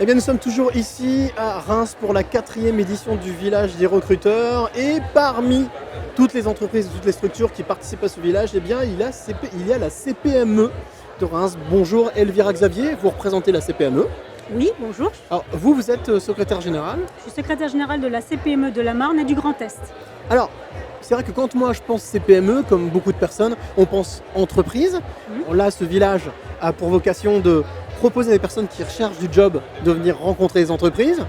Eh bien, nous sommes toujours ici à Reims pour la 4e édition du village des recruteurs. Et parmi toutes les entreprises, toutes les structures qui participent à ce village, eh bien, il y a la CPME de Reims. Bonjour Elvira Xavier, vous représentez la CPME. Oui, bonjour. Alors, vous êtes secrétaire générale. Je suis secrétaire générale de la CPME de la Marne et du Grand Est. Alors, c'est vrai que quand moi je pense CPME, comme beaucoup de personnes, on pense entreprise. Là, ce village a pour vocation de proposer à des personnes qui recherchent du job de venir rencontrer les entreprises.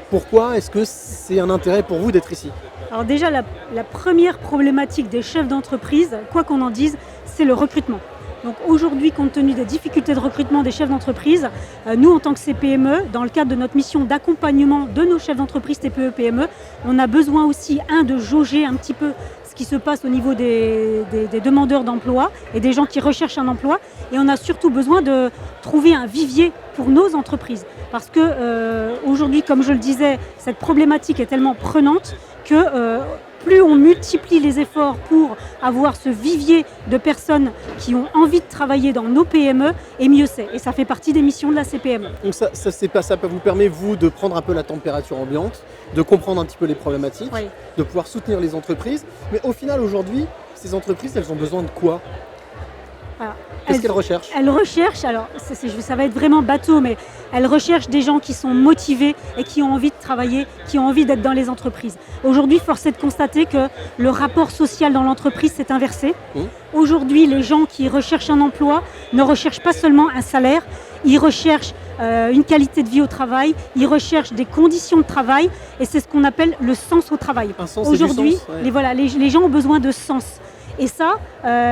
Pourquoi est-ce que c'est un intérêt pour vous d'être ici ? Alors déjà, la première problématique des chefs d'entreprise, quoi qu'on en dise, c'est le recrutement. Donc aujourd'hui, compte tenu des difficultés de recrutement des chefs d'entreprise, nous en tant que CPME, dans le cadre de notre mission d'accompagnement de nos chefs d'entreprise TPE-PME, on a besoin aussi, de jauger un petit peu ce qui se passe au niveau des demandeurs d'emploi et des gens qui recherchent un emploi. Et on a surtout besoin de trouver un vivier pour nos entreprises. Parce que aujourd'hui, comme je le disais, cette problématique est tellement prenante que plus on multiplie les efforts pour avoir ce vivier de personnes qui ont envie de travailler dans nos PME, et mieux c'est. Et ça fait partie des missions de la CPME. Donc ça vous permet, vous, de prendre un peu la température ambiante, de comprendre un petit peu les problématiques, Oui. de pouvoir soutenir les entreprises. Mais au final, aujourd'hui, ces entreprises, elles ont besoin de quoi ? Voilà. Qu'est-ce qu'elles recherchent ? Elles recherchent, alors ça va être vraiment bateau, mais elles recherchent des gens qui sont motivés et qui ont envie de travailler, qui ont envie d'être dans les entreprises. Aujourd'hui, force est de constater que le rapport social dans l'entreprise s'est inversé. Aujourd'hui, les gens qui recherchent un emploi ne recherchent pas seulement un salaire, ils recherchent une qualité de vie au travail, ils recherchent des conditions de travail, et c'est ce qu'on appelle le sens au travail. Un sens Aujourd'hui, et du sens, ouais. les gens ont besoin de sens. Et ça,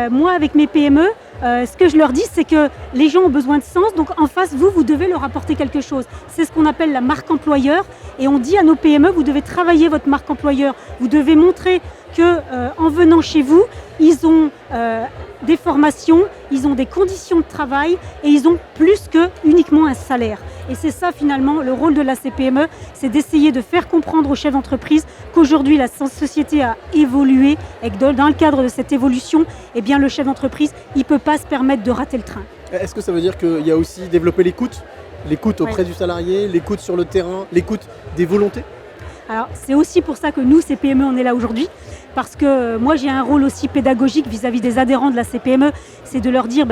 moi, avec mes PME, ce que je leur dis, c'est que les gens ont besoin de sens. Donc, en face, vous devez leur apporter quelque chose. C'est ce qu'on appelle la marque employeur. Et on dit à nos PME, vous devez travailler votre marque employeur. Vous devez montrer que, en venant chez vous, ils ont des formations, ils ont des conditions de travail et ils ont plus que uniquement un salaire. Et c'est ça finalement le rôle de la CPME, c'est d'essayer de faire comprendre aux chefs d'entreprise qu'aujourd'hui la société a évolué et que dans le cadre de cette évolution, eh bien, le chef d'entreprise, il ne peut pas se permettre de rater le train. Est-ce que ça veut dire qu'il y a aussi développé l'écoute auprès du salarié, l'écoute sur le terrain, l'écoute des volontés ? Alors c'est aussi pour ça que nous, CPME, on est là aujourd'hui, parce que moi j'ai un rôle aussi pédagogique vis-à-vis des adhérents de la CPME, c'est de leur dire,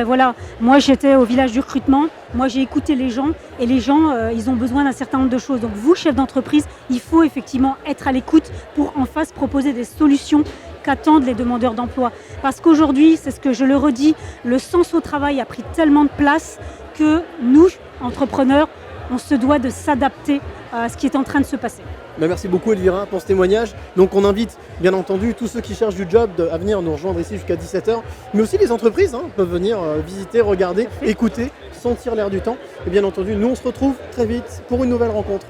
moi j'étais au village du recrutement, moi j'ai écouté les gens, et les gens, ils ont besoin d'un certain nombre de choses. Donc vous, chef d'entreprise, il faut effectivement être à l'écoute pour en face proposer des solutions qu'attendent les demandeurs d'emploi. Parce qu'aujourd'hui, c'est ce que je le redis, le sens au travail a pris tellement de place que nous, entrepreneurs, on se doit de s'adapter à ce qui est en train de se passer. Merci beaucoup Elvira pour ce témoignage. Donc on invite bien entendu tous ceux qui cherchent du job à venir nous rejoindre ici jusqu'à 17h. Mais aussi les entreprises peuvent venir visiter, regarder, écouter, sentir l'air du temps. Et bien entendu, nous on se retrouve très vite pour une nouvelle rencontre.